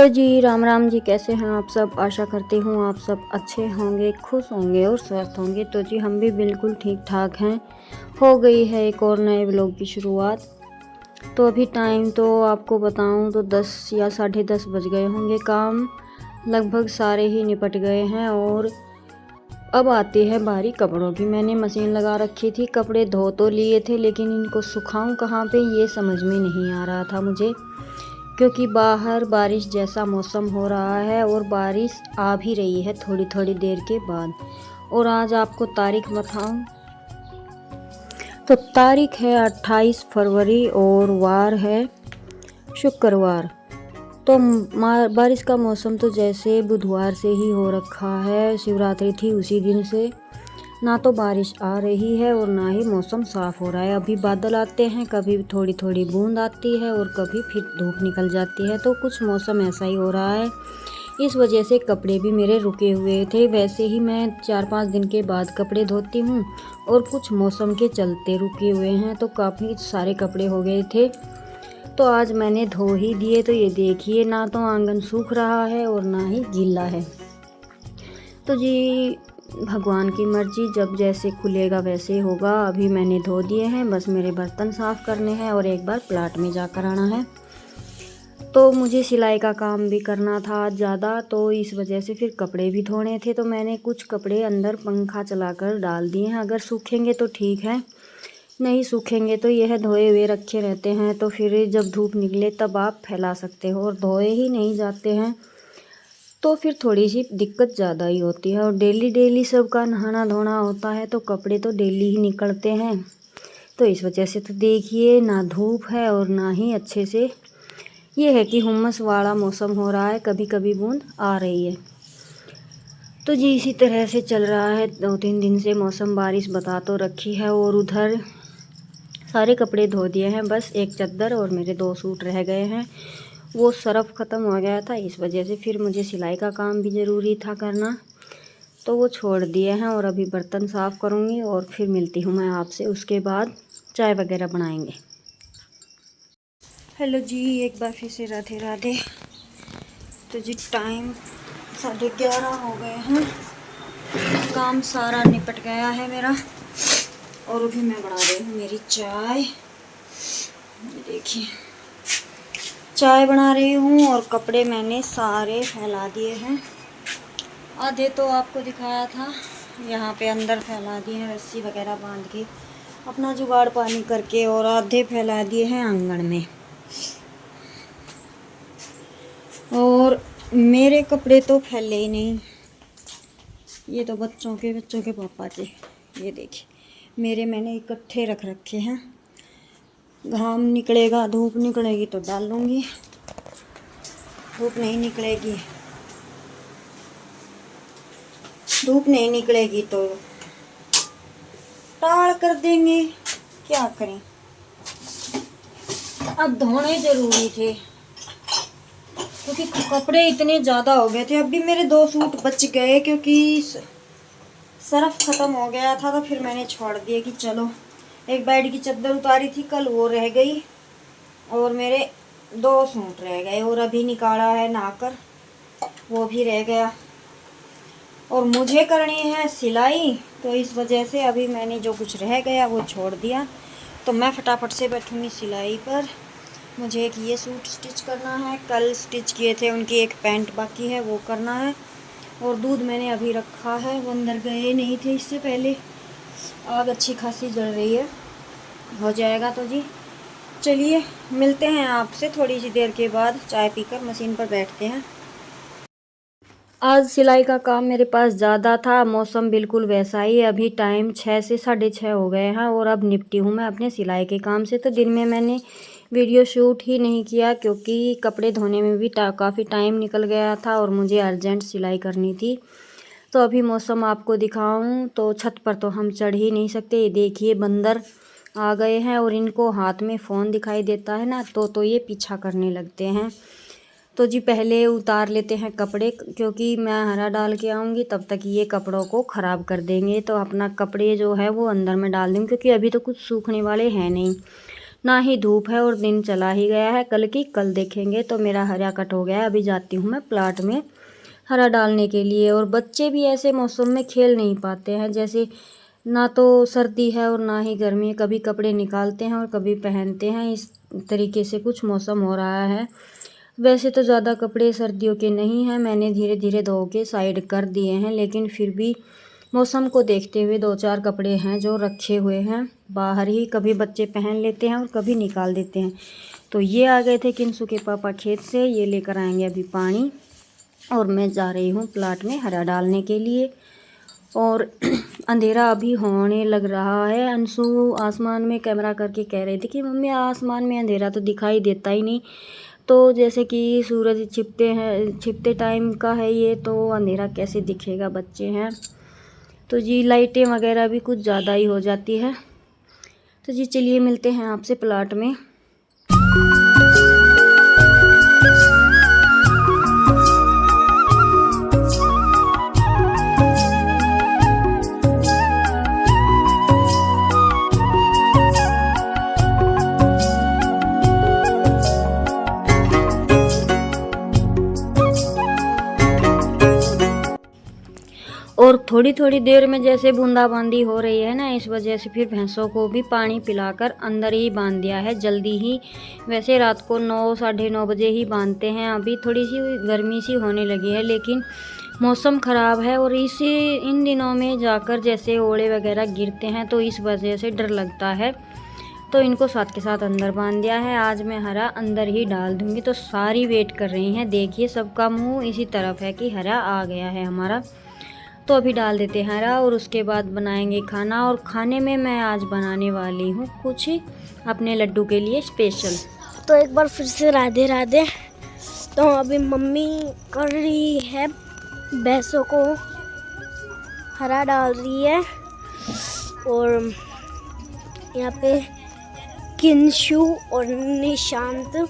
Hello जी, राम राम जी। कैसे हैं आप सब? आशा करती हूँ आप सब अच्छे होंगे, खुश होंगे और स्वस्थ होंगे। तो जी हम भी बिल्कुल ठीक ठाक हैं। हो गई है एक और नए व्लॉग की शुरुआत। तो अभी टाइम तो आपको बताऊँ तो 10 या 10:30 बज गए होंगे। काम लगभग सारे ही निपट गए हैं और अब आती है बारी कपड़ों की। मैंने मशीन लगा रखी थी, कपड़े धो तो लिए थे लेकिन इनको सुखाऊं कहाँ पे ये समझ में नहीं आ रहा था मुझे, क्योंकि बाहर बारिश जैसा मौसम हो रहा है और बारिश आ भी रही है थोड़ी थोड़ी देर के बाद। और आज आपको तारीख बताऊं तो तारीख है 28 फरवरी और वार है शुक्रवार। तो बारिश का मौसम तो जैसे बुधवार से ही हो रखा है, शिवरात्रि थी उसी दिन से। ना तो बारिश आ रही है और ना ही मौसम साफ़ हो रहा है। अभी बादल आते हैं, कभी थोड़ी थोड़ी बूंद आती है और कभी फिर धूप निकल जाती है। तो कुछ मौसम ऐसा ही हो रहा है। इस वजह से कपड़े भी मेरे रुके हुए थे। वैसे ही मैं 4-5 दिन के बाद कपड़े धोती हूँ और कुछ मौसम के चलते रुके हुए हैं, तो काफ़ी सारे कपड़े हो गए थे। तो आज मैंने धो ही दिए। तो ये देखिए, ना तो आंगन सूख रहा है और ना ही गीला है। तो जी भगवान की मर्जी, जब जैसे खुलेगा वैसे होगा। अभी मैंने धो दिए हैं, बस मेरे बर्तन साफ़ करने हैं और एक बार प्लाट में जाकर आना है। तो मुझे सिलाई का काम भी करना था ज़्यादा, तो इस वजह से फिर कपड़े भी धोने थे। तो मैंने कुछ कपड़े अंदर पंखा चलाकर डाल दिए हैं। अगर सूखेंगे तो ठीक है, नहीं सूखेंगे तो यह धोए हुए रखे रहते हैं। तो फिर जब धूप निकले तब आप फैला सकते हो, और धोए ही नहीं जाते हैं तो फिर थोड़ी सी दिक्कत ज़्यादा ही होती है। और डेली डेली सबका नहाना धोना होता है तो कपड़े तो डेली ही निकलते हैं। तो इस वजह से तो देखिए, ना धूप है और ना ही अच्छे से, ये है कि हुम्मस वाला मौसम हो रहा है, कभी कभी बूंद आ रही है। तो जी इसी तरह से चल रहा है 2-3 दिन से मौसम। बारिश बता तो रखी है और उधर सारे कपड़े धो दिए हैं, बस एक चादर और मेरे 2 सूट रह गए हैं। वो सरफ़ ख़त्म हो गया था, इस वजह से फिर मुझे सिलाई का काम भी ज़रूरी था करना, तो वो छोड़ दिए हैं। और अभी बर्तन साफ़ करूँगी और फिर मिलती हूँ मैं आपसे। उसके बाद चाय वगैरह बनाएंगे। हेलो जी, एक बार फिर से राधे राधे। तो जी टाइम 11:30 हो गए हैं। काम सारा निपट गया है मेरा और अभी मैं बना रही हूँ मेरी चाय। ये देखिए, चाय बना रही हूँ और कपड़े मैंने सारे फैला दिए हैं। आधे तो आपको दिखाया था, यहाँ पे अंदर फैला दिए हैं रस्सी वगैरह बांध के अपना जुगाड़ पानी करके, और आधे फैला दिए हैं आंगन में। और मेरे कपड़े तो फैले ही नहीं, ये तो बच्चों के पापा के। ये देखिए मेरे मैंने इकट्ठे रख रखे हैं। घाम निकलेगा, धूप निकलेगी तो डाल लूँगी, धूप नहीं निकलेगी तो टाल कर देंगे। क्या करें, अब धोने ज़रूरी थे क्योंकि कपड़े इतने ज़्यादा हो गए थे। अब भी मेरे 2 सूट बच गए क्योंकि सरफ ख़त्म हो गया था, तो फिर मैंने छोड़ दिया कि चलो। एक बेड की चादर उतारी थी कल, वो रह गई और मेरे 2 सूट रह गए। और अभी निकाला है नहाकर, वो भी रह गया। और मुझे करनी है सिलाई, तो इस वजह से अभी मैंने जो कुछ रह गया वो छोड़ दिया। तो मैं फटाफट से बैठूँगी सिलाई पर। मुझे एक ये सूट स्टिच करना है, कल स्टिच किए थे उनकी एक पैंट बाकी है, वो करना है। और दूध मैंने अभी रखा है, वो अंदर गए नहीं थे इससे पहले। आग अच्छी खासी जल रही है, हो जाएगा। तो जी चलिए मिलते हैं आपसे थोड़ी सी देर के बाद, चाय पीकर मशीन पर बैठते हैं। आज सिलाई का काम मेरे पास ज़्यादा था, मौसम बिल्कुल वैसा ही। अभी टाइम 6 से 6:30 हो गए हैं और अब निपटी हूँ मैं अपने सिलाई के काम से। तो दिन में मैंने वीडियो शूट ही नहीं किया क्योंकि कपड़े धोने में भी काफ़ी टाइम निकल गया था और मुझे अर्जेंट सिलाई करनी थी। तो अभी मौसम आपको दिखाऊं तो छत पर तो हम चढ़ ही नहीं सकते। ये देखिए बंदर आ गए हैं और इनको हाथ में फ़ोन दिखाई देता है ना, तो ये पीछा करने लगते हैं। तो जी पहले उतार लेते हैं कपड़े, क्योंकि मैं हरा डाल के आऊँगी तब तक ये कपड़ों को ख़राब कर देंगे। तो अपना कपड़े जो है वो अंदर में डाल दूँगी क्योंकि अभी तो कुछ सूखने वाले हैं नहीं। ना ही धूप है और दिन चला ही गया है कल की कल देखेंगे। तो मेरा हरा कट हो गया है, अभी जाती हूँ मैं प्लाट में हरा डालने के लिए। और बच्चे भी ऐसे मौसम में खेल नहीं पाते हैं, जैसे ना तो सर्दी है और ना ही गर्मी है, कभी कपड़े निकालते हैं और कभी पहनते हैं, इस तरीके से कुछ मौसम हो रहा है। वैसे तो ज़्यादा कपड़े सर्दियों के नहीं हैं, मैंने धीरे धीरे धो के साइड कर दिए हैं, लेकिन फिर भी मौसम को देखते हुए 2-4 कपड़े हैं जो रखे हुए हैं बाहर ही, कभी बच्चे पहन लेते हैं और कभी निकाल देते हैं। तो ये आ गए थे किंसु के पापा खेत से, ये लेकर आएंगे अभी पानी और मैं जा रही हूँ प्लाट में हरा डालने के लिए। और अंधेरा अभी होने लग रहा है। अंशु आसमान में कैमरा करके कह रही थी कि मम्मी आसमान में अंधेरा तो दिखाई देता ही नहीं। तो जैसे कि सूरज छिपते टाइम का है ये, तो अंधेरा कैसे दिखेगा, बच्चे हैं तो जी लाइटें वगैरह भी कुछ ज़्यादा ही हो जाती है। तो जी चलिए मिलते हैं आपसे प्लाट में। और थोड़ी थोड़ी देर में जैसे बूंदाबांदी हो रही है ना, इस वजह से फिर भैंसों को भी पानी पिलाकर अंदर ही बांध दिया है जल्दी ही। वैसे रात को 9 साढ़े 9 बजे ही बांधते हैं। अभी थोड़ी सी गर्मी सी होने लगी है, लेकिन मौसम ख़राब है और इन दिनों में जाकर जैसे ओले वगैरह गिरते हैं तो इस वजह से डर लगता है। तो इनको साथ के साथ अंदर बांध दिया है। आज मैं हरा अंदर ही डाल दूँगी। तो सारी वेट कर रही हैं, देखिए सबका मुँह इसी तरफ है कि हरा आ गया है हमारा। तो अभी डाल देते हैं हरा और उसके बाद बनाएंगे खाना। और खाने में मैं आज बनाने वाली हूँ कुछ अपने लड्डू के लिए स्पेशल। तो एक बार फिर से राधे राधे। तो अभी मम्मी कर रही है भैंसों को हरा डाल रही है। और यहाँ पे किंशु और निशांत,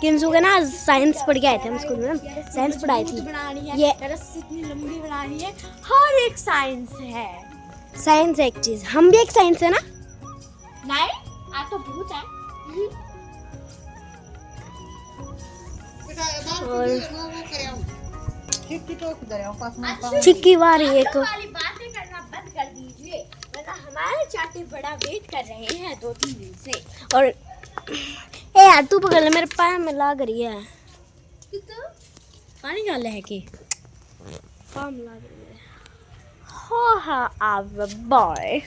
किंशु के ना साइंस पढ़ के आए थे हम स्कूल में, साइंस पढ़ाई थी। ये इतनी लंबी बनानी है, हर एक साइंस है। साइंस एक चीज, हम भी एक साइंस है ना। नहीं आप तो भूत है। चिक्की वाली एक वाली बातें करना बंद कर दीजिए, वरना हमारे चाटे बड़ा वेट कर रहे हैं 2-3 दिन से। और ए यार तू पकड़ ले, मेरे पैर में लग रही है। पानी डाल है कि पाम लग रही है। हो हाँ बॉय।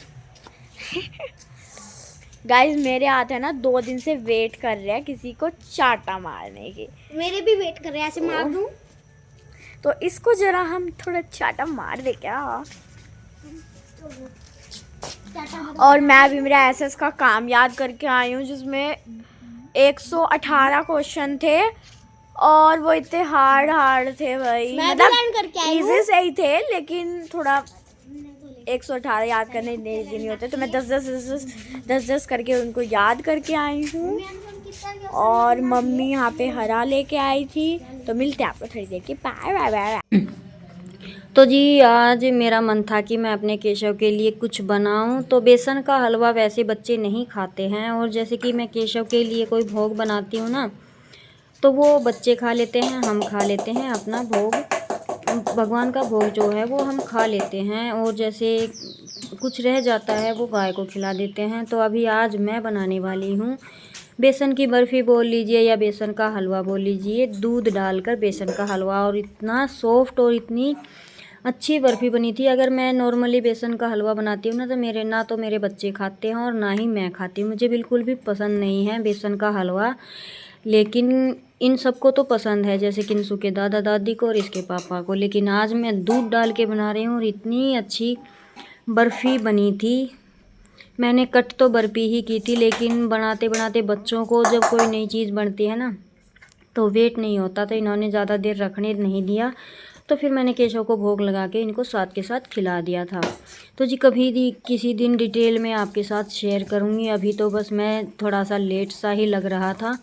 गाइस मेरे हाथ है ना 2 दिन से वेट कर रहे हैं किसी को चाटा मारने की। मेरे भी वेट कर रहे हैं, ऐसे मार दूं तो इसको जरा हम थोड़ा चाटा मार दे क्या। और मैं अभी मेरा एसएस का काम याद करके आई हूँ, जिसमें 118 क्वेश्चन थे और वो इतने हार्ड थे भाई। करके आई हूँ। इजी से ही थे, लेकिन थोड़ा 118 याद करने इतने इजी नहीं होते। तो मैं 10 करके उनको याद करके आई हूँ। और मम्मी यहाँ पे हरा लेके आई थी। तो मिलते हैं आपको थोड़ी देर के, बाय बाय बाय। तो जी आज मेरा मन था कि मैं अपने केशव के लिए कुछ बनाऊं। तो बेसन का हलवा वैसे बच्चे नहीं खाते हैं, और जैसे कि मैं केशव के लिए कोई भोग बनाती हूँ ना, तो वो बच्चे खा लेते हैं, हम खा लेते हैं अपना भोग, भगवान का भोग जो है वो हम खा लेते हैं। और जैसे कुछ रह जाता है वो गाय को खिला देते हैं। तो अभी आज मैं बनाने वाली हूँ बेसन की बर्फ़ी बोल लीजिए या बेसन का हलवा बोल लीजिए, दूध डालकर बेसन का हलवा। और इतना सॉफ्ट और इतनी अच्छी बर्फ़ी बनी थी। अगर मैं नॉर्मली बेसन का हलवा बनाती हूँ ना तो मेरे बच्चे खाते हैं और ना ही मैं खाती हूँ। मुझे बिल्कुल भी पसंद नहीं है बेसन का हलवा, लेकिन इन सबको तो पसंद है, जैसे किंसु के दादा दादी को और इसके पापा को। लेकिन आज मैं दूध डाल के बना रही हूँ और इतनी अच्छी बर्फ़ी बनी थी। मैंने कट तो बर्फ़ी ही की थी, लेकिन बनाते बनाते बच्चों को जब कोई नई चीज़ बनती है ना तो वेट नहीं होता, तो इन्होंने ज़्यादा देर रखने नहीं दिया। तो फिर मैंने केशव को भोग लगा के इनको साथ के साथ खिला दिया था। तो जी कभी किसी दिन डिटेल में आपके साथ शेयर करूँगी। अभी तो बस मैं थोड़ा सा लेट सा ही लग रहा था,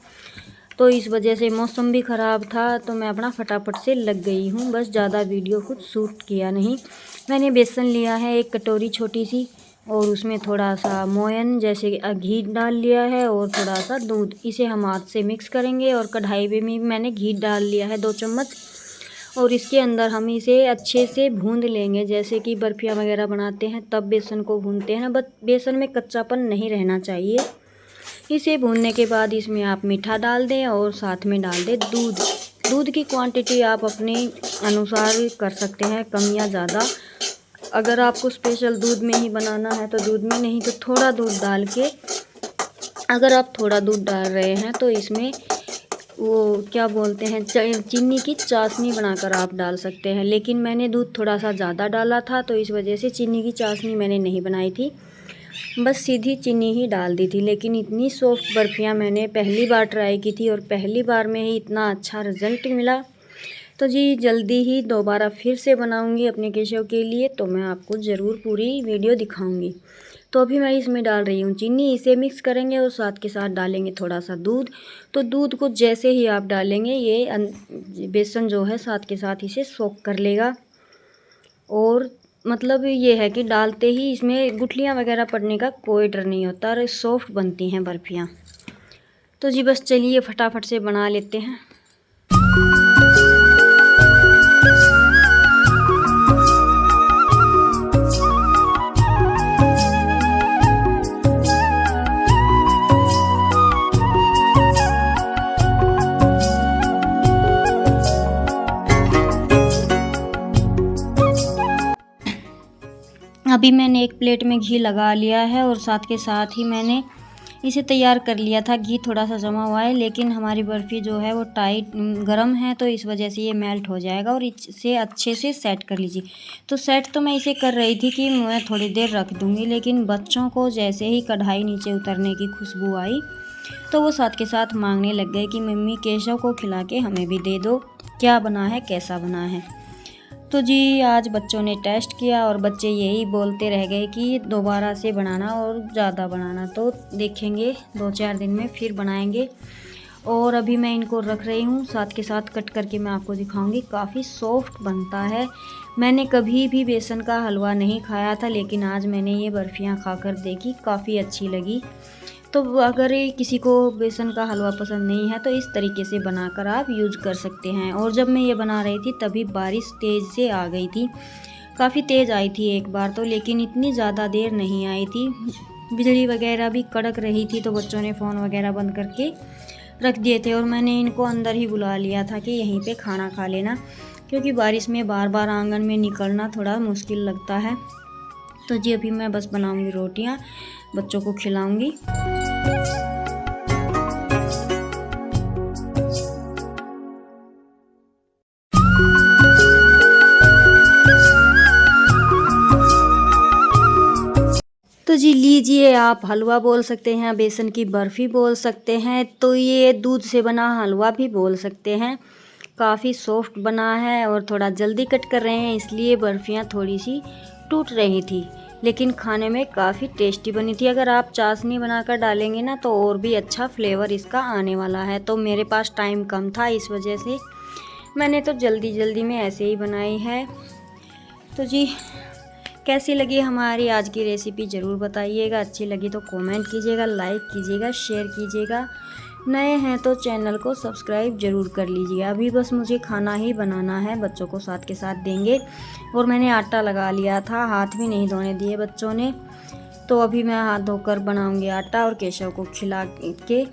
तो इस वजह से मौसम भी ख़राब था, तो मैं अपना फटाफट से लग गई हूँ। बस ज़्यादा वीडियो कुछ शूट किया नहीं। मैंने बेसन लिया है 1 कटोरी छोटी सी, और उसमें थोड़ा सा मोयन जैसे घी डाल लिया है और थोड़ा सा दूध। इसे हम हाथ से मिक्स करेंगे और कढ़ाई में भी मैंने घी डाल लिया है 2 चम्मच। और इसके अंदर हम इसे अच्छे से भून लेंगे, जैसे कि बर्फियाँ वगैरह बनाते हैं तब बेसन को भूनते हैं ना, बस बेसन में कच्चापन नहीं रहना चाहिए। इसे भूनने के बाद इसमें आप मीठा डाल दें और साथ में डाल दें दूध। दूध की क्वांटिटी आप अपने अनुसार कर सकते हैं, कम या ज़्यादा। अगर आपको स्पेशल दूध में ही बनाना है तो दूध में, नहीं तो थोड़ा दूध डाल के, अगर आप थोड़ा दूध डाल रहे हैं तो इसमें वो क्या बोलते हैं चीनी की चाशनी बनाकर आप डाल सकते हैं। लेकिन मैंने दूध थोड़ा सा ज़्यादा डाला था तो इस वजह से चीनी की चाशनी मैंने नहीं बनाई थी, बस सीधी चीनी ही डाल दी थी। लेकिन इतनी सॉफ्ट बर्फ़ियाँ मैंने पहली बार ट्राई की थी और पहली बार में ही इतना अच्छा रिज़ल्ट मिला। तो जी जल्दी ही दोबारा फिर से बनाऊंगी अपने केशव के लिए, तो मैं आपको ज़रूर पूरी वीडियो दिखाऊंगी। तो अभी मैं इसमें डाल रही हूँ चीनी। इसे मिक्स करेंगे और साथ के साथ डालेंगे थोड़ा सा दूध। तो दूध को जैसे ही आप डालेंगे ये बेसन जो है साथ के साथ इसे सोक कर लेगा। और मतलब ये है कि डालते ही इसमें गुठलियाँ वगैरह पड़ने का कोई डर नहीं होता और सॉफ्ट बनती हैं बर्फ़ियाँ। तो जी बस चलिए फटाफट से बना लेते हैं। अभी मैंने एक प्लेट में घी लगा लिया है और साथ के साथ ही मैंने इसे तैयार कर लिया था। घी थोड़ा सा जमा हुआ है, लेकिन हमारी बर्फ़ी जो है वो टाइट गरम है तो इस वजह से ये मेल्ट हो जाएगा। और इसे अच्छे से सेट कर लीजिए। तो सेट तो मैं इसे कर रही थी कि मैं थोड़ी देर रख दूँगी, लेकिन बच्चों को जैसे ही कढ़ाई नीचे उतरने की खुशबू आई तो वो साथ के साथ मांगने लग गए कि मम्मी केशव को खिला के हमें भी दे दो, क्या बना है, कैसा बना है। तो जी आज बच्चों ने टेस्ट किया और बच्चे यही बोलते रह गए कि दोबारा से बनाना और ज़्यादा बनाना। तो देखेंगे 2-4 दिन में फिर बनाएंगे। और अभी मैं इनको रख रही हूँ, साथ के साथ कट करके मैं आपको दिखाऊंगी। काफ़ी सॉफ्ट बनता है। मैंने कभी भी बेसन का हलवा नहीं खाया था, लेकिन आज मैंने ये बर्फ़ियाँ खाकर देखी, काफ़ी अच्छी लगी। तो अगर किसी को बेसन का हलवा पसंद नहीं है तो इस तरीके से बनाकर आप यूज कर सकते हैं। और जब मैं ये बना रही थी तभी बारिश तेज़ से आ गई थी, काफ़ी तेज़ आई थी एक बार तो, लेकिन इतनी ज़्यादा देर नहीं आई थी। बिजली वगैरह भी कड़क रही थी तो बच्चों ने फ़ोन वगैरह बंद करके रख दिए थे और मैंने इनको अंदर ही बुला लिया था कि यहीं पे खाना खा लेना, क्योंकि बारिश में बार बार आंगन में निकलना थोड़ा मुश्किल लगता है। तो जी अभी मैं बस बनाऊंगी रोटियां, बच्चों को खिलाऊंगी। तो जी लीजिए, आप हलवा बोल सकते हैं, बेसन की बर्फ़ी बोल सकते हैं, तो ये दूध से बना हलवा भी बोल सकते हैं। काफ़ी सॉफ्ट बना है और थोड़ा जल्दी कट कर रहे हैं, इसलिए बर्फ़ियाँ थोड़ी सी टूट रही थी, लेकिन खाने में काफ़ी टेस्टी बनी थी। अगर आप चाशनी बनाकर डालेंगे ना तो और भी अच्छा फ्लेवर इसका आने वाला है। तो मेरे पास टाइम कम था, इस वजह से मैंने तो जल्दी जल्दी में ऐसे ही बनाई है। तो जी कैसी लगी हमारी आज की रेसिपी ज़रूर बताइएगा। अच्छी लगी तो कमेंट कीजिएगा, लाइक कीजिएगा, शेयर कीजिएगा। नए हैं तो चैनल को सब्सक्राइब ज़रूर कर लीजिए। अभी बस मुझे खाना ही बनाना है, बच्चों को साथ के साथ देंगे। और मैंने आटा लगा लिया था, हाथ भी नहीं धोने दिए बच्चों ने। तो अभी मैं हाथ धोकर बनाऊंगी आटा और केशव को खिला के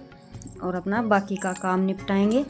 और अपना बाकी का काम निपटाएंगे।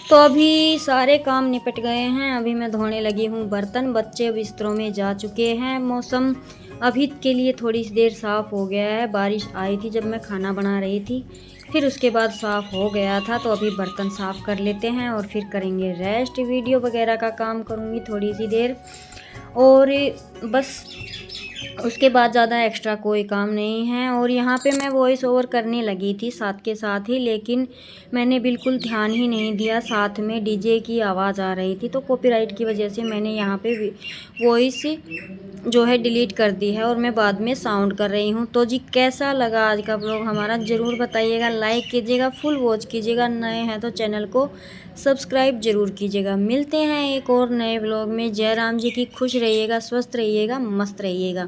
तो अभी सारे काम निपट गए हैं। अभी मैं धोने लगी हूँ बर्तन। बच्चे बिस्तरों में जा चुके हैं। मौसम अभी के लिए थोड़ी सी देर साफ़ हो गया है। बारिश आई थी जब मैं खाना बना रही थी, फिर उसके बाद साफ़ हो गया था। तो अभी बर्तन साफ़ कर लेते हैं और फिर करेंगे रेस्ट। वीडियो वगैरह का काम करूँगी थोड़ी सी देर। और बस उसके बाद ज़्यादा एक्स्ट्रा कोई काम नहीं है। और यहाँ पे मैं वॉइस ओवर करने लगी थी साथ के साथ ही, लेकिन मैंने बिल्कुल ध्यान ही नहीं दिया, साथ में डीजे की आवाज़ आ रही थी, तो कॉपीराइट की वजह से मैंने यहाँ पे वॉइस जो है डिलीट कर दी है और मैं बाद में साउंड कर रही हूँ। तो जी कैसा लगा आज का ब्लॉग हमारा ज़रूर बताइएगा, लाइक कीजिएगा, फुल वॉच कीजिएगा, नए हैं तो चैनल को सब्सक्राइब ज़रूर कीजिएगा। मिलते हैं एक और नए ब्लॉग में। जय राम जी की। खुश रहिएगा, स्वस्थ रहिएगा, मस्त रहिएगा।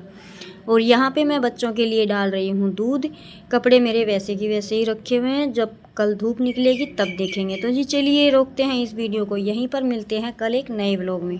और यहाँ पे मैं बच्चों के लिए डाल रही हूँ दूध। कपड़े मेरे वैसे की वैसे ही रखे हुए हैं, जब कल धूप निकलेगी तब देखेंगे। तो जी चलिए रोकते हैं इस वीडियो को यहीं पर, मिलते हैं कल एक नए ब्लॉग में।